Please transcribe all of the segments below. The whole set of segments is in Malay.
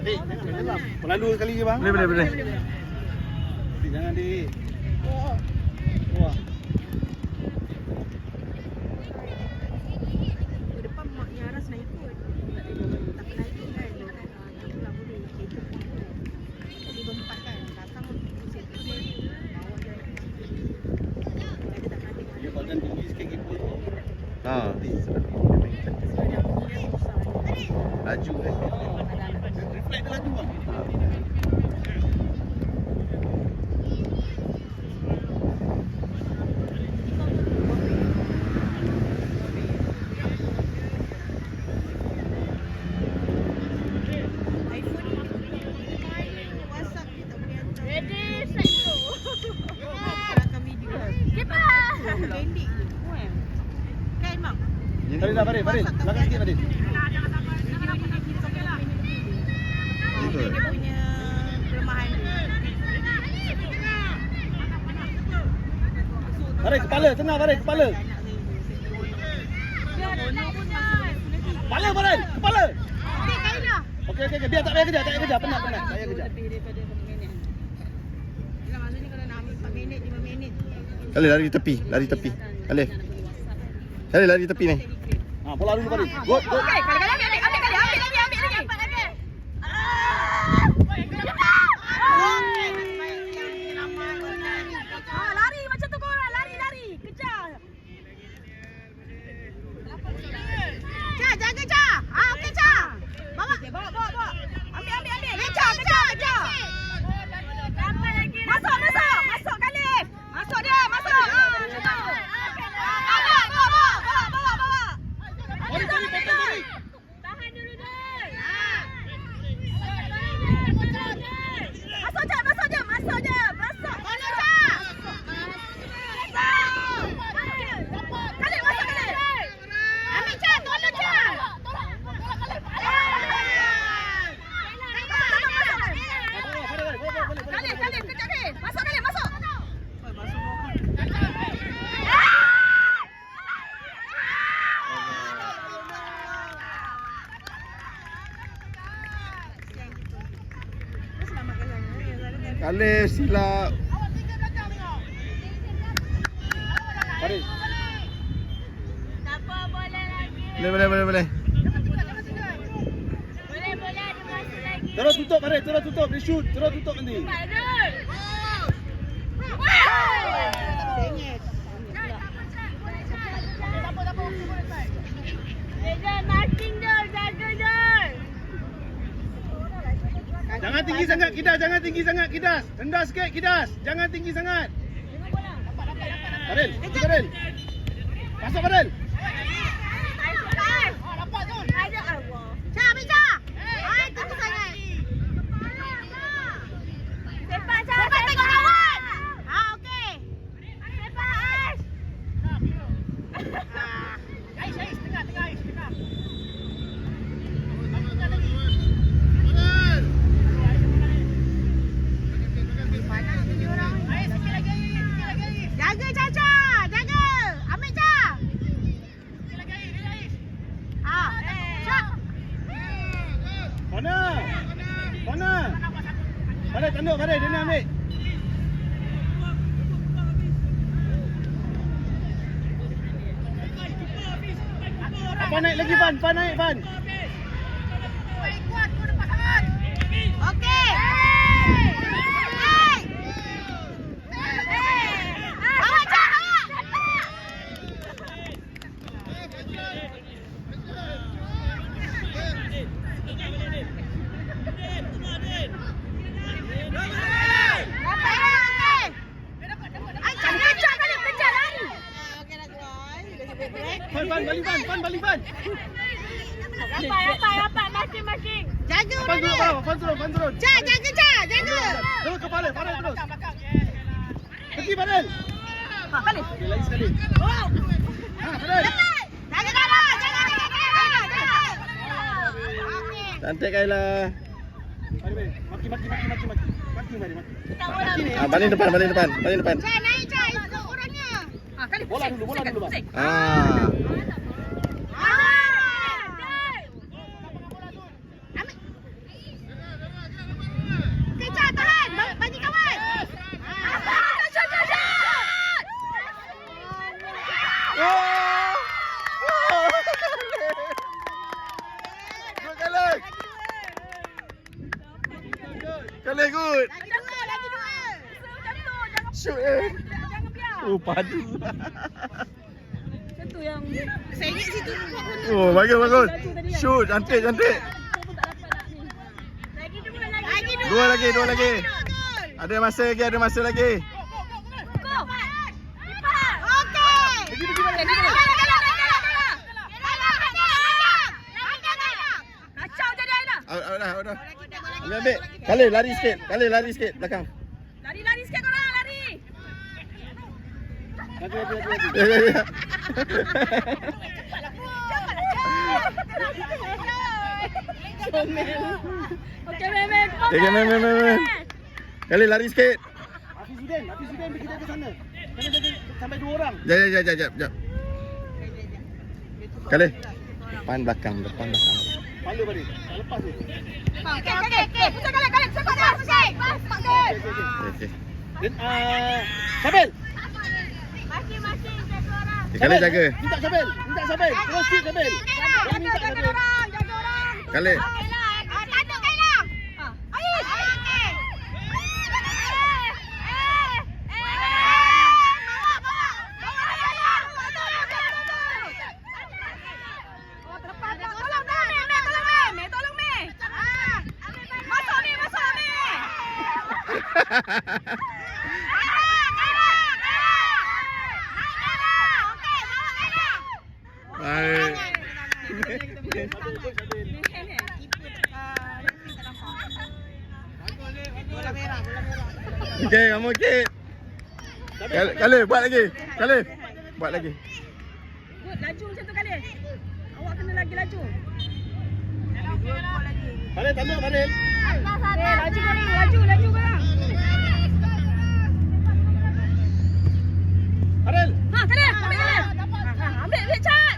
Dik, jangan main dalam. Lalu sekali je bang. Boleh. Dik, jangan dik. Wah. Depan maknya Aras nak ikut. Tak pernah ikut kan. Itulah boleh. Jadi berempat kan. Datang set dia. Bawa dia. Ada tak pernah tengok. Dia badan tinggi sikit gitu. Ha. Laju kan. Reflect dia laju bang. iPhone ni WhatsApp dia tak boleh hantar. Ready, set, go. Rakam video. Cepat. Pendek je. Kan mak? Tadi dah Farid. Belakang sikit Farid. Dia punya kelemahan dia. Farid kepala, tengah Farid kepala. Kepala Farid, kepala. Okey, Kaila. Okey. Biar tak payah kejar, penat. Tak payah kejar. Lebih daripada 5 minit. Yalah, maksudnya kalau nak ambil 4 minit, 5 minit. Kali lari tepi. Kali. Kali lari tepi ni. Ha, bola dulu Farid. Good. Okey, kali-kali ambil lagi. Cepat lagi. Lari macam tu korang. Lari. Kejar. Cah, jaga Cah. Okey Cah. Bawa. Ambil. Kejar. Dapat lagi. Masuk Khalif. Masuk dia. Bawa. Farid. Tahan dulu, Dul. Masuk je. Mana Cah? Khalif, masuk Khalif. Ambil Cah, tolong Cah. Khalif, kejap Khalif. Masuk Khalif, masuk. Kali silap. Farid. Dapat bola lagi. Boleh. Boleh, ada masuk lagi. Terus tutup Farid, Dia shoot, terus tutup nanti. Cepat, Dul. Reza, marking Dul. Jaga Dul. Jangan tinggi sangat Kidas. Rendah sikit Kidas. Jangan tinggi sangat. Farid. Masuk Farid. Ada Allah. Cah, ambil Cah. Tunggu sangat. Sepak, Cah. Cepat tengok kawan. Okey. Sepak, Ais. Jaga Caca, jaga. Ambil Cah. Cah. Mana? Farid tanduk Farid, dia nak ambil. Fan naik lagi Fan naik. Okey. Awak Cah. Fan balik Fan. Rapat. Masing-masing. Jaga Fan orang turun dia. bawah, Fan turun. Cah, jaga Cah, jaga. Terus kepala, Farid terus. Pergi Farid. Khalif. Okey, lagi sekali. Farid. Jaga dalam, jaga. Okey. Cantik Kaila. Farid, maki. Maki ni. Balik depan. Cah, naik Cah, ikut orangnya. Khalif. Bola dulu bang. Kale good. Lagi dua. Macam tu, jangan Shoot eh. jangan biar. Oh, padu. Macam tu yang Saya ingat situ. Oh, bagus. Shoot, cantik. kau pun tak dapat nak ni. Lagi dua. Dua lagi. Ada masa lagi. Go. Lipat. Okey. Kacau jadi Aina. Out dah. Ambil. Kale lari sikit belakang. Lari sikit korang, lari. Ya. Okey, Mehmet. Okay, Mehmet. Kale lari sikit. Hafiz Zudin kita ke sana. Kena jaga sampai 2 orang. Jap. Kale. Depan belakang. Palu balik. Lepas ni. Okey. Pusat kali. Cepat. Okey. Dan Sabel. Masing-masing satu orang. Kale jaga. Minta Sabel. Terus sikit Sabel. Jaga orang. Kale. Tanduk Kaila. Ais. Tolong Meh. Masuk ni. Baik. Bola merah. Okey, kamu okey. Kale buat lagi. Good, laju macam tu kali. Awak kena lagi laju. Balil tanduk Balil. Laju korang. Balil. Kali. Ambil cat.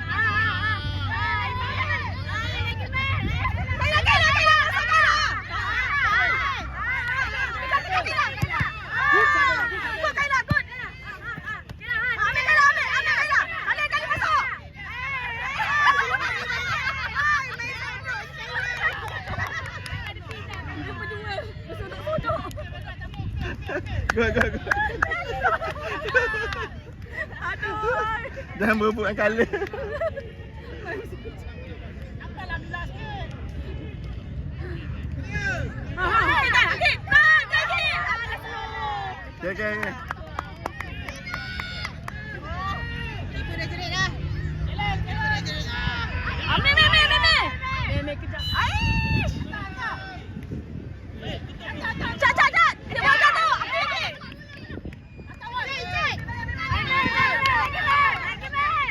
Go. Jangan berebutkan Kale. Okey. Itu dah jerit dah. Meh kejap. Cat. Dia bawa jatuh.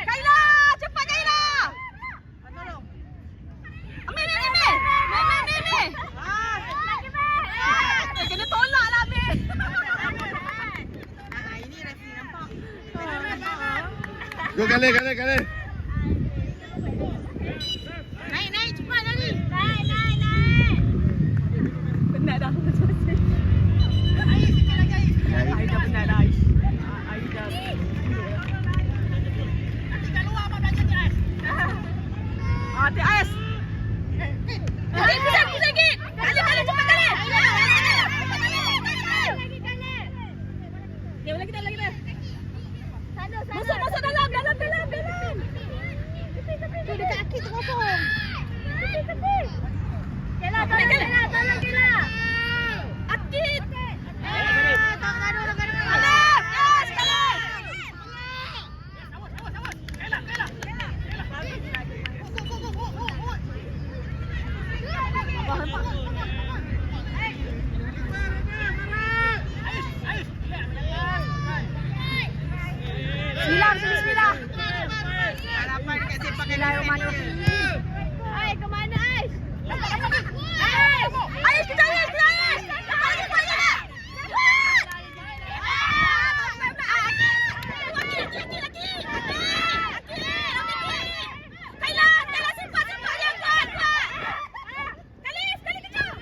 Kaila, cepat Kaila. Tolong. Ambil. Kena tolak lah Meh. Ini referee nampak. Go Kale. Naik cepat lagi. Naik. Penat dah macam ni. Ais sikit lagi Ais. Ai dah penat dah. Ai dah. Nanti kat luar abang belajar je Ais. Hati Ais. Pusat sikit. Kali cepat kali. Ya lagi dah. Masuk dalam. Tu dekat akik tu kosong. Kela. Tolong Kela. Akid. Tak gaduh. Alif. Yes, Kela. Bismillah. Harapan dekat sepak Bismillahirrahmanirrahim. Ais, ke mana Ais? Ais, kejar Ais. Kaila, simpan dia kuat. Kali kejar.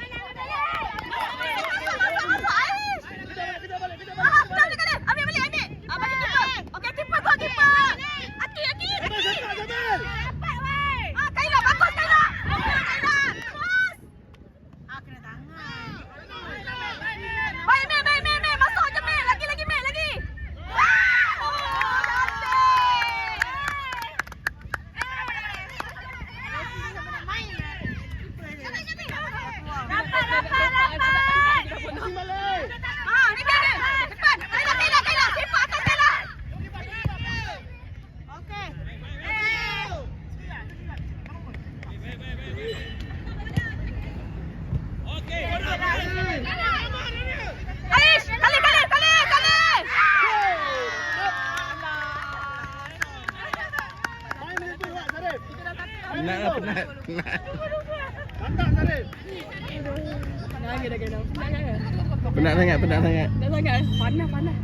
Penat sangat, penat sangat. Panas.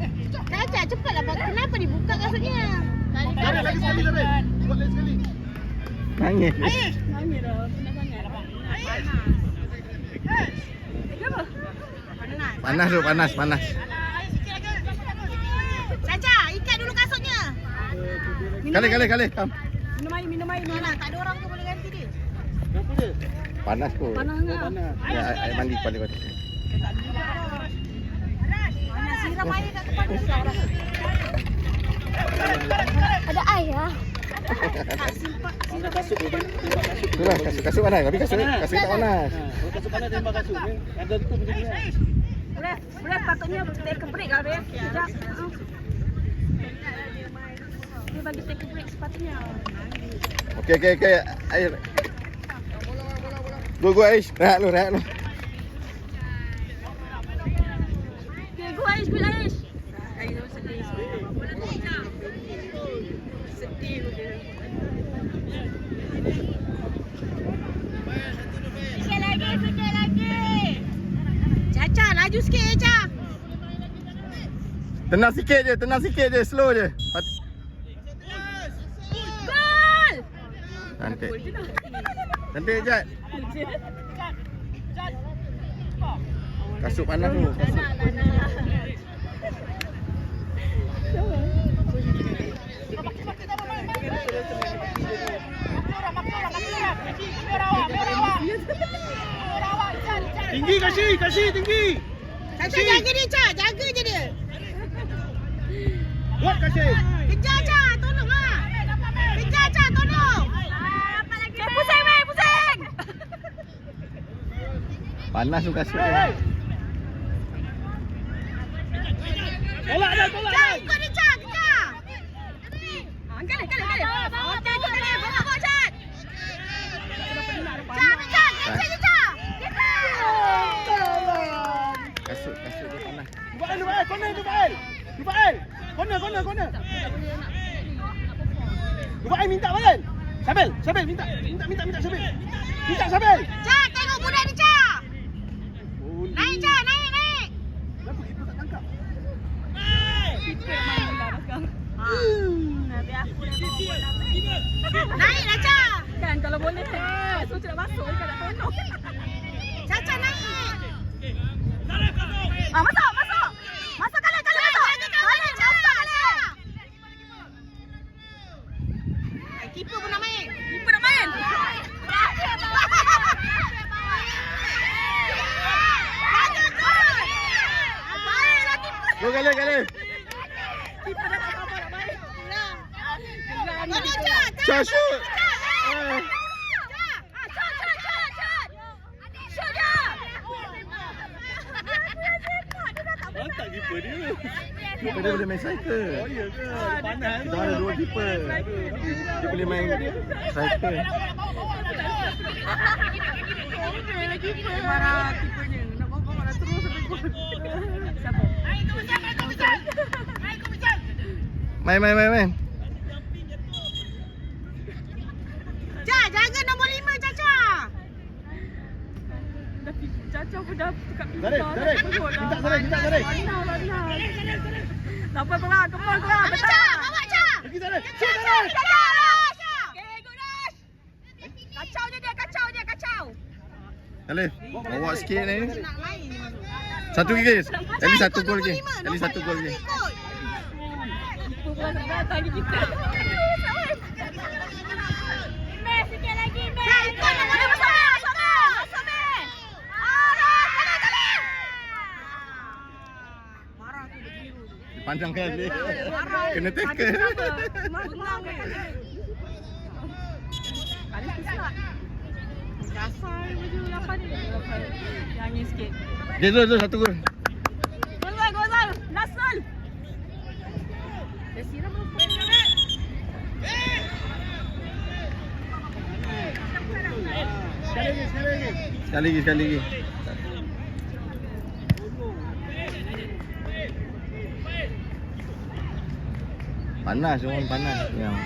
Caca, cepatlah. Kenapa dibuka kasutnya? Tarik lagi sekali, tarik. Buat lagi sekali. Nangis. Nangis dah. Panas sangat. Panas tu, panas, panas. Caca, ikat dulu kasutnya. Kali. Kam. Minum air. Mana? Tak ada orang tu boleh ganti dia. Kenapa dia? Panas kot. Panas Oh, sangat. panas. Ya, air mandi balik. Mana? Siram air kat kepala. Ada air lah. Panas kasut tu kan? Itulah, kasut panas. Tapi kasut tak panas. Kalau kasut panas tembak kasut kan? Ada tu macam ni kan? Boleh patutnya take a break lah, Beb. Sekejap. Dia bagi take a break sepatutnya. Okey. Air. Go Aish. Rehat lu. Okay, go Aish, bil Aish. Sedih dia. Sikit lagi. Caca, laju sikit Caca. Tenang sikit je, slow je. Gol! Cantik. Cantik Jad. Kasut panas tu. Tinggi kasih tinggi. Caca jaga dia Caca, jaga je dia. Buat kasih. Kejar Caca, tolong lah. Kejar Caca, tolong. Pusing! Panas tu kasut Hey, tu. hey. Tolak dah. Caca, ikut dia Caca, kejar. Kali. Okey, ikut dia. Bawa Caca. Caca, kejar je Caca. Kasut dia panas. Dubail. Dubail. Corner. Dubail minta Bail. Sabel minta Sabel. Minta Sabel. Caca, tengok budak ni Caca. Naik Caca, naik. Kenapa kita tak tangkap? Nanti aku Naiklah Caca. kan kalau boleh. So nak masuk kan nak tolong. Caca naik. Masuk. Masuk kali masuk. Keeper pun nak main. Go kali. Kita dah tak apa nak main. Tolong Caca. Shot. Mantap keeper dia. Keeper dia boleh main cycle. Oh ya ke? Panas. Kita ada 2 keeper. Dia boleh main cycle. Marah keepernya. Nak bawa nak terus sampai gol. Siapa? Main. Caca, jaga nombor 5 Caca. Caca pun dah dekat Tarik. Minta tarik. Tak apa korang, kembang korang. Ambil Caca, bawa Caca. Pergi tarik. Caca. Okay, good dash. Kacau dia. Alif, bawa sikit ni. Nak main. Satu lagi. At least satu gol lagi. Ikut. Pula datang di kita. Sikit lagi, Ikut nombor 5. Masuk, Meh. Marah tu berbiru. Panjang kali. Kena tackle. Bengang kan. Kali susah. Dasar baju 8 ni. Nyanyi sikit. Dia tu satu gol. Gol. Last goal. Dia siram apa? Sekali lagi. Panas, orang panas. Yang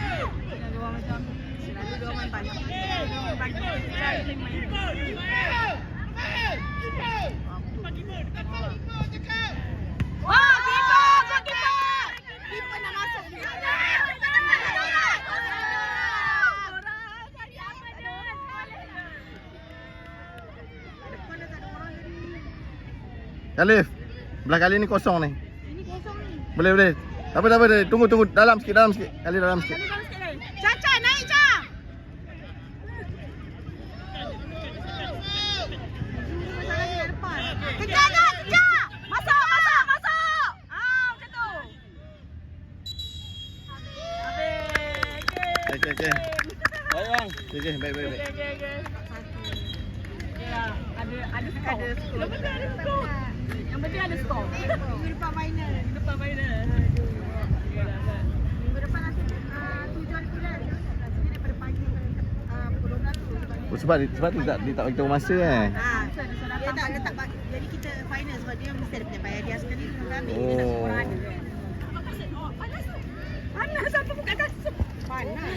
Dua macam selalu dua main panas. Bagi kita main. Khalif. Belah kali ni kosong ni. Ini kosong ni. Boleh. Tak apa. Tunggu. Dalam sikit. Kali dalam sikit. Caca naik Ca. Kejar. Masuk. Macam tu. Okey. Baik bang. Okey, baik. Ada skor. Yang penting ada skor. Yang penting ada skor. Minggu depan final. Depan final. Minggu depan nanti 7 hari bulan. Rasanya daripada pagi pukul 12 tu. Oh, sebab dia tak bagi tahu masa kan. Dia tak letak jadi kita final sebab dia mesti ada bayar dia sekali dia ambil. Dia tak semua ada. Panas apa buka kasut? Panas.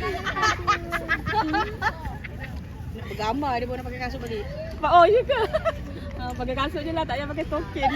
Bergambar dia pun nak pakai kasut balik. Oh, ya ke? Pakai kasut je lah, tak payah pakai token.